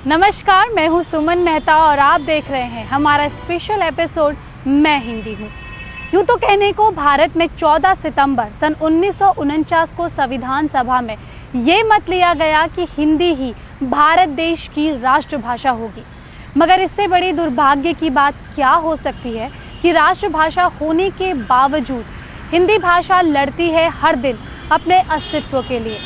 नमस्कार, मैं हूं सुमन मेहता और आप देख रहे हैं हमारा स्पेशल एपिसोड मैं हिंदी हूं। यूं तो कहने को भारत में 14 सितंबर सन 1949 को संविधान सभा में ये मत लिया गया कि हिंदी ही भारत देश की राष्ट्रभाषा होगी। मगर इससे बड़ी दुर्भाग्य की बात क्या हो सकती है कि राष्ट्रभाषा होने के बावजूद हिंदी भाषा लड़ती है हर दिन अपने अस्तित्व के लिए,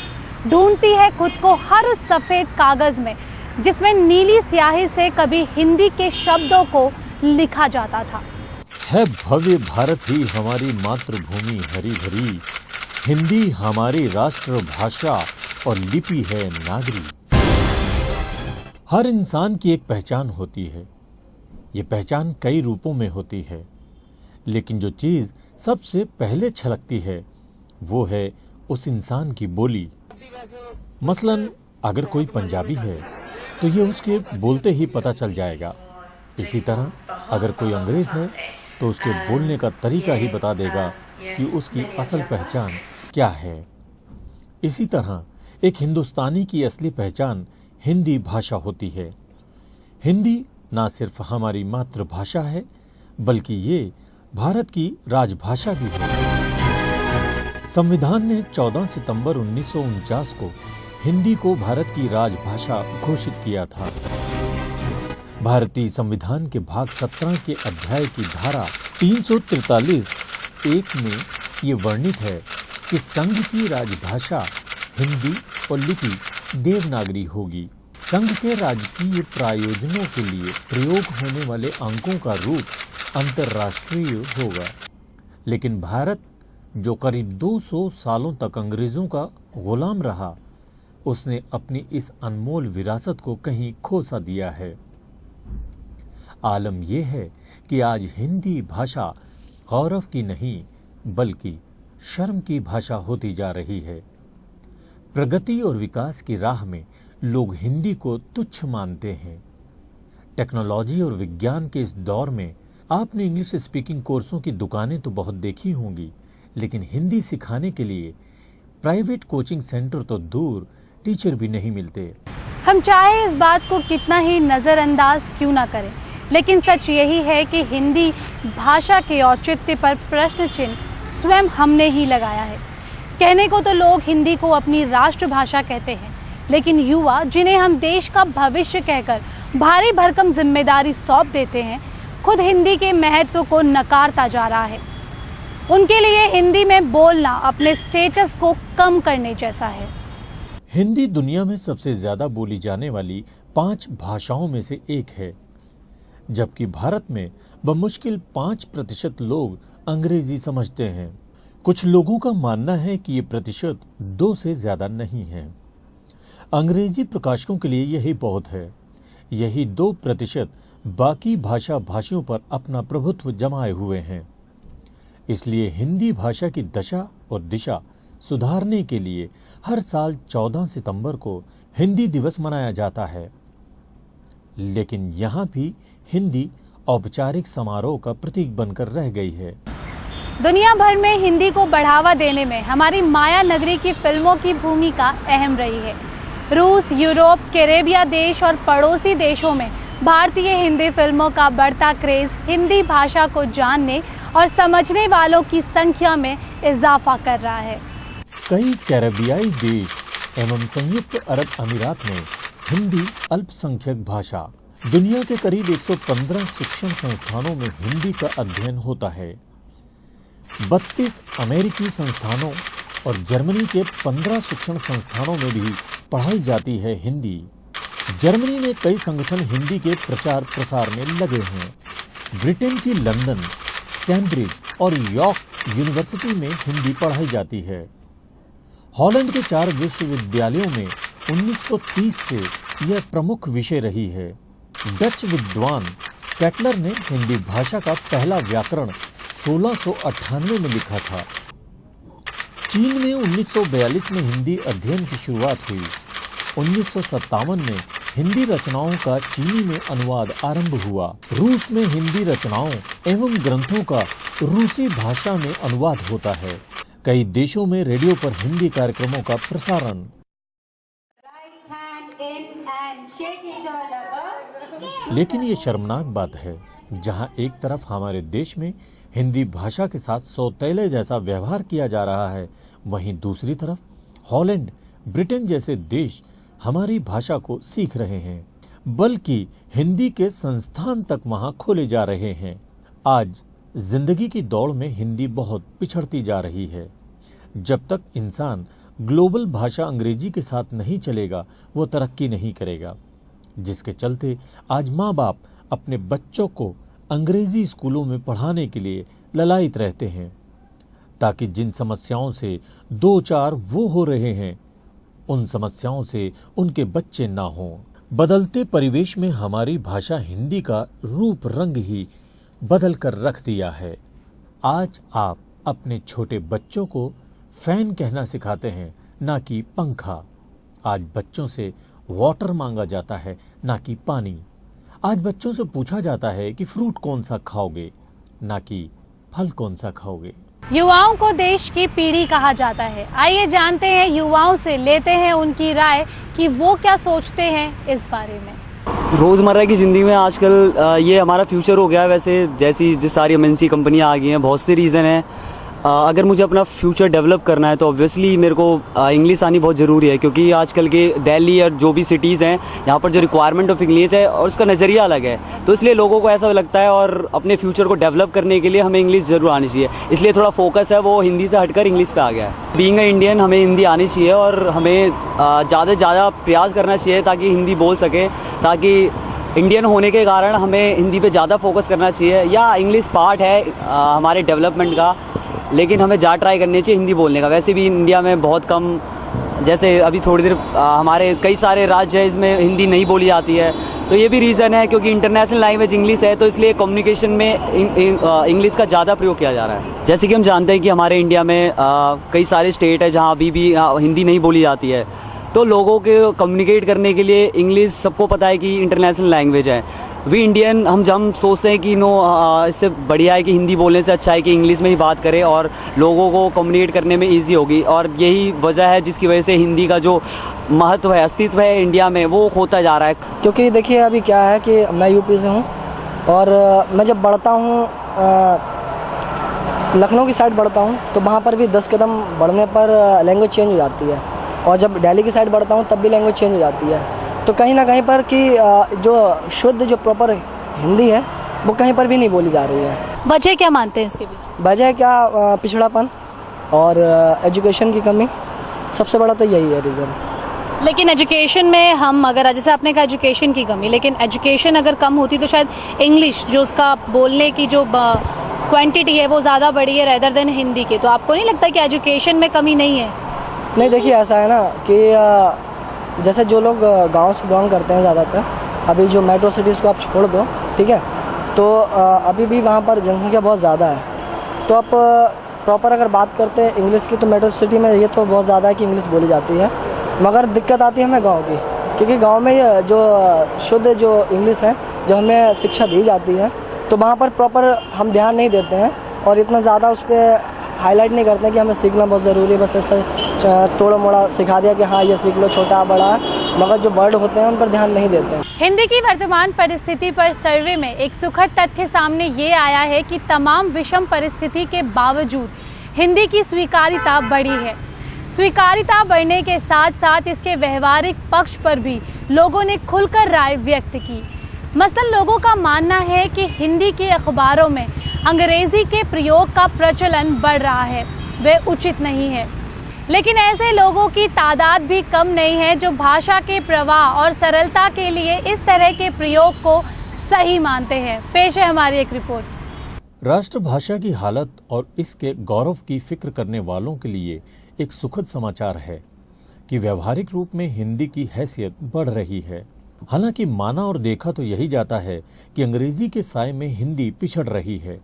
ढूंढती है खुद को हर उस सफ़ेद कागज़ में जिसमें नीली स्याही से कभी हिंदी के शब्दों को लिखा जाता था। है भव्य भारत ही हमारी मातृभूमि हरी भरी, हिंदी हमारी राष्ट्रभाषा और लिपि है नागरी। हर इंसान की एक पहचान होती है। ये पहचान कई रूपों में होती है, लेकिन जो चीज़ सबसे पहले छलकती है वो है उस इंसान की बोली। मसलन अगर कोई पंजाबी है तो ये उसके बोलते ही पता चल जाएगा। इसी तरह अगर कोई अंग्रेज है तो उसके बोलने का तरीका ही बता देगा कि उसकी असल पहचान क्या है। इसी तरह एक हिंदुस्तानी की असली पहचान हिंदी भाषा होती है। हिंदी ना सिर्फ हमारी मातृभाषा है बल्कि ये भारत की राजभाषा भी है। संविधान ने 14 सितंबर 1949 को हिंदी को भारत की राजभाषा घोषित किया था। भारतीय संविधान के भाग 17 के अध्याय की धारा 343(1) में ये वर्णित है कि संघ की राजभाषा हिंदी और लिपि देवनागरी होगी। संघ के राजकीय प्रयोजनों के लिए प्रयोग होने वाले अंकों का रूप अंतर्राष्ट्रीय होगा। लेकिन भारत, जो करीब 200 सालों तक अंग्रेजों का गुलाम रहा, उसने अपनी इस अनमोल विरासत को कहीं खो सा दिया है। आलम यह है कि आज हिंदी भाषा गौरव की नहीं बल्कि शर्म की भाषा होती जा रही है। प्रगति और विकास की राह में लोग हिंदी को तुच्छ मानते हैं। टेक्नोलॉजी और विज्ञान के इस दौर में आपने इंग्लिश स्पीकिंग कोर्सों की दुकानें तो बहुत देखी होंगी, लेकिन हिंदी सिखाने के लिए प्राइवेट कोचिंग सेंटर तो दूर, टीचर भी नहीं मिलते। हम चाहे इस बात को कितना ही नज़रअंदाज क्यों ना करें, लेकिन सच यही है कि हिंदी भाषा के औचित्य पर प्रश्न चिन्ह स्वयं हमने ही लगाया है। कहने को तो लोग हिंदी को अपनी राष्ट्रभाषा कहते हैं, लेकिन युवा जिन्हें हम देश का भविष्य कहकर भारी भरकम जिम्मेदारी सौंप देते हैं, खुद हिंदी के महत्व को नकारता जा रहा है। उनके लिए हिंदी में बोलना अपने स्टेटस को कम करने जैसा है। हिंदी दुनिया में सबसे ज्यादा बोली जाने वाली 5 भाषाओं में से एक है, जबकि भारत में बमुश्किल 5% लोग अंग्रेजी समझते हैं। कुछ लोगों का मानना है कि ये प्रतिशत 2 से ज्यादा नहीं है। अंग्रेजी प्रकाशकों के लिए यही बहुत है। यही 2% बाकी भाषा भाषियों पर अपना प्रभुत्व जमाए हुए हैं। इसलिए हिंदी भाषा की दशा और दिशा सुधारने के लिए हर साल 14 सितंबर को हिंदी दिवस मनाया जाता है। लेकिन यहाँ भी हिंदी औपचारिक समारोह का प्रतीक बनकर रह गई है। दुनिया भर में हिंदी को बढ़ावा देने में हमारी माया नगरी की फिल्मों की भूमिका अहम रही है। रूस, यूरोप, कैरेबिया देश और पड़ोसी देशों में भारतीय हिंदी फिल्मों का बढ़ता क्रेज हिंदी भाषा को जानने और समझने वालों की संख्या में इजाफा कर रहा है। कई कैरेबियाई देश एवं संयुक्त अरब अमीरात में हिंदी अल्पसंख्यक भाषा। दुनिया के करीब 115 शिक्षण संस्थानों में हिंदी का अध्ययन होता है। 32 अमेरिकी संस्थानों और जर्मनी के 15 शिक्षण संस्थानों में भी पढ़ाई जाती है हिंदी। जर्मनी में कई संगठन हिंदी के प्रचार प्रसार में लगे हैं। ब्रिटेन की लंदन, कैम्ब्रिज और यॉर्क यूनिवर्सिटी में हिंदी पढ़ाई जाती है। हॉलैंड के 4 विश्वविद्यालयों में 1930 से यह प्रमुख विषय रही है। डच विद्वान कैटलर ने हिंदी भाषा का पहला व्याकरण 1698 में लिखा था। चीन में 1942 में हिंदी अध्ययन की शुरुआत हुई। 1957 में हिंदी रचनाओं का चीनी में अनुवाद आरंभ हुआ। रूस में हिंदी रचनाओं एवं ग्रंथों का रूसी भाषा में अनुवाद होता है। कई देशों में रेडियो पर हिंदी कार्यक्रमों का प्रसारण। लेकिन ये शर्मनाक बात है, जहां एक तरफ हमारे देश में हिंदी भाषा के साथ सौतेले जैसा व्यवहार किया जा रहा है, वहीं दूसरी तरफ हॉलैंड, ब्रिटेन जैसे देश हमारी भाषा को सीख रहे हैं, बल्कि हिंदी के संस्थान तक वहां खोले जा रहे हैं। आज जिंदगी की दौड़ में हिंदी बहुत पिछड़ती जा रही है। जब तक इंसान ग्लोबल भाषा अंग्रेजी के साथ नहीं चलेगा, वो तरक्की नहीं करेगा, जिसके चलते आज माँ बाप अपने बच्चों को अंग्रेजी स्कूलों में पढ़ाने के लिए ललायित रहते हैं, ताकि जिन समस्याओं से दो चार वो हो रहे हैं, उन समस्याओं से उनके बच्चे ना हों। बदलते परिवेश में हमारी भाषा हिंदी का रूप रंग ही बदल कर रख दिया है। आज आप अपने छोटे बच्चों को फैन कहना सिखाते हैं, ना कि पंखा। आज बच्चों से वाटर मांगा जाता है, ना कि पानी। आज बच्चों से पूछा जाता है कि फ्रूट कौन सा खाओगे, ना कि फल कौन सा खाओगे। युवाओं को देश की पीढ़ी कहा जाता है। आइए जानते हैं युवाओं से, लेते हैं उनकी राय कि वो क्या सोचते हैं इस बारे में। रोज़मर्रा की ज़िंदगी में आजकल ये हमारा फ्यूचर हो गया है। वैसे जैसी जो सारी एमएनसी कंपनियां आ गई हैं, बहुत से रीज़न हैं। अगर मुझे अपना फ्यूचर डेवलप करना है तो ऑब्वियसली मेरे को इंग्लिश आनी बहुत ज़रूरी है, क्योंकि आजकल के दिल्ली और जो भी सिटीज़ हैं, यहाँ पर जो रिक्वायरमेंट ऑफ इंग्लिश है और उसका नज़रिया अलग है, तो इसलिए लोगों को ऐसा लगता है, और अपने फ्यूचर को डेवलप करने के लिए हमें इंग्लिश ज़रूर आनी चाहिए। इसलिए थोड़ा फोकस है वो हिंदी से हटकर इंग्लिश पे आ गया है। बीइंग अ इंडियन हमें हिंदी आनी चाहिए और हमें ज़्यादा से ज़्यादा प्रयास करना चाहिए ताकि हिंदी बोल सके, ताकि इंडियन होने के कारण हमें हिंदी पे ज़्यादा फोकस करना चाहिए। या इंग्लिश पार्ट है हमारे डेवलपमेंट का, लेकिन हमें ज़्यादा ट्राई करनी चाहिए हिंदी बोलने का। वैसे भी इंडिया में बहुत कम, जैसे अभी थोड़ी देर हमारे कई सारे राज्य है इसमें हिंदी नहीं बोली जाती है, तो ये भी रीज़न है क्योंकि इंटरनेशनल लैंग्वेज इंग्लिश है, तो इसलिए कम्युनिकेशन में इंग्लिश का ज़्यादा प्रयोग किया जा रहा है। जैसे कि हम जानते हैं कि हमारे इंडिया में कई सारे स्टेट है जहाँ अभी भी हिंदी नहीं बोली जाती है, तो लोगों के कम्युनिकेट करने के लिए इंग्लिश, सबको पता है कि इंटरनेशनल लैंग्वेज है। वी इंडियन हम सोचते हैं कि इससे बढ़िया है कि हिंदी बोलने से अच्छा है कि इंग्लिश में ही बात करें और लोगों को कम्युनिकेट करने में इजी होगी, और यही वजह है जिसकी वजह से हिंदी का जो महत्व है, अस्तित्व है इंडिया में, वो खोता जा रहा है। क्योंकि देखिए अभी क्या है कि मैं यूपी से हूँ, और मैं जब बढ़ता हूँ लखनऊ की साइड बढ़ता हूँ, तो वहाँ पर भी 10 कदम बढ़ने पर लैंग्वेज चेंज हो जाती है, और जब दिल्ली की साइड बढ़ता हूँ तब भी लैंग्वेज चेंज हो जाती है। तो कहीं ना कहीं पर कि जो शुद्ध जो प्रॉपर हिंदी है वो कहीं पर भी नहीं बोली जा रही है। वजह क्या मानते हैं इसके पीछे? वजह क्या, पिछड़ापन और एजुकेशन की कमी, सबसे बड़ा तो यही है रीज़न। लेकिन एजुकेशन में हम, अगर जैसे आपने कहा एजुकेशन की कमी, लेकिन एजुकेशन अगर कम होती तो शायद इंग्लिश जो उसका बोलने की जो क्वांटिटी है वो ज़्यादा बढ़ी है रेदर देन हिंदी के। तो आपको नहीं लगता कि एजुकेशन में कमी नहीं है? नहीं, देखिए ऐसा है ना कि जैसे जो लोग गांव से बिलोंग करते हैं ज़्यादातर, अभी जो मेट्रो सिटीज़ को आप छोड़ दो, ठीक है, तो अभी भी वहाँ पर जनसंख्या बहुत ज़्यादा है। तो आप प्रॉपर अगर बात करते हैं इंग्लिश की, तो मेट्रो सिटी में ये तो बहुत ज़्यादा है कि इंग्लिश बोली जाती है, मगर दिक्कत आती है हमें गाँव की, क्योंकि गाँव में ये जो शुद्ध जो इंग्लिश है, जब हमें शिक्षा दी जाती है, तो वहाँ पर प्रॉपर हम ध्यान नहीं देते हैं और इतना ज़्यादा उस पर हाईलाइट नहीं करते हैं कि हमें सीखना बहुत ज़रूरी है। बस ऐसा थोड़ा मोड़ा सिखा दिया कि हाँ ये सीख लो, छोटा बड़ा, मगर जो वर्ड होते हैं उन पर ध्यान नहीं देते हैं। हिंदी की वर्तमान परिस्थिति पर सर्वे में एक सुखद तथ्य सामने ये आया है कि तमाम विषम परिस्थिति के बावजूद हिंदी की स्वीकार्यता बढ़ी है। स्वीकार्यता बढ़ने के साथ साथ इसके व्यवहारिक पक्ष पर भी लोगों ने खुलकर राय व्यक्त की। मसलन लोगों का मानना है कि हिंदी के अखबारों में अंग्रेजी के प्रयोग का प्रचलन बढ़ रहा है, वह उचित नहीं है। लेकिन ऐसे लोगों की तादाद भी कम नहीं है जो भाषा के प्रवाह और सरलता के लिए इस तरह के प्रयोग को सही मानते हैं। पेश है हमारी एक रिपोर्ट। राष्ट्रभाषा की हालत और इसके गौरव की फिक्र करने वालों के लिए एक सुखद समाचार है कि व्यवहारिक रूप में हिंदी की हैसियत बढ़ रही है। हालांकि माना और देखा तो यही जाता है कि अंग्रेजी के साए में हिंदी पिछड़ रही है,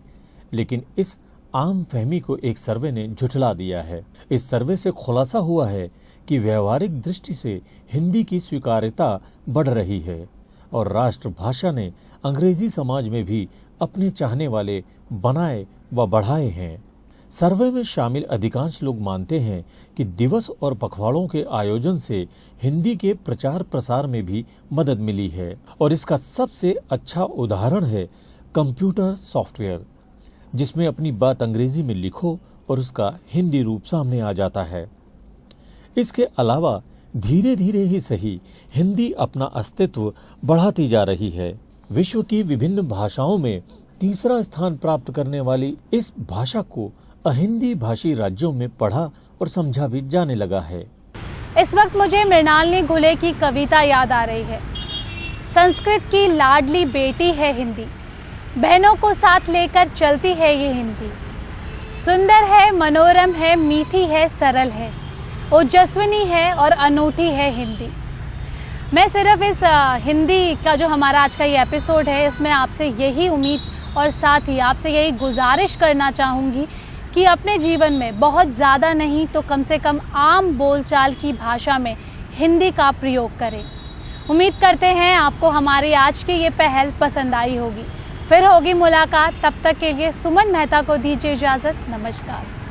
लेकिन इस आम फहमी को एक सर्वे ने झुठला दिया है। इस सर्वे से खुलासा हुआ है कि व्यवहारिक दृष्टि से हिंदी की स्वीकार्यता बढ़ रही है और राष्ट्रभाषा ने अंग्रेजी समाज में भी अपने चाहने वाले बनाए व बढ़ाए हैं। सर्वे में शामिल अधिकांश लोग मानते हैं कि दिवस और पखवाड़ों के आयोजन से हिंदी के प्रचार प्रसार में भी मदद मिली है और इसका सबसे अच्छा उदाहरण है कंप्यूटर सॉफ्टवेयर, जिसमें अपनी बात अंग्रेजी में लिखो और उसका हिंदी रूप सामने आ जाता है। इसके अलावा धीरे धीरे ही सही हिंदी अपना अस्तित्व बढ़ाती जा रही है। विश्व की विभिन्न भाषाओं में तीसरा स्थान प्राप्त करने वाली इस भाषा को अहिंदी भाषी राज्यों में पढ़ा और समझा भी जाने लगा है। इस वक्त मुझे मृणालिनी घुले की कविता याद आ रही है। संस्कृत की लाडली बेटी है हिंदी, बहनों को साथ लेकर चलती है ये हिंदी। सुंदर है, मनोरम है, मीठी है, सरल है, ओजस्विनी है और अनूठी है हिंदी। मैं सिर्फ इस हिंदी का जो हमारा आज का ये एपिसोड है, इसमें आपसे यही उम्मीद और साथ ही आपसे यही गुजारिश करना चाहूँगी कि अपने जीवन में बहुत ज़्यादा नहीं तो कम से कम आम बोलचाल की भाषा में हिंदी का प्रयोग करें। उम्मीद करते हैं आपको हमारी आज की ये पहल पसंद आई होगी। फिर होगी मुलाकात, तब तक के लिए सुमन मेहता को दीजिए इजाज़त। नमस्कार।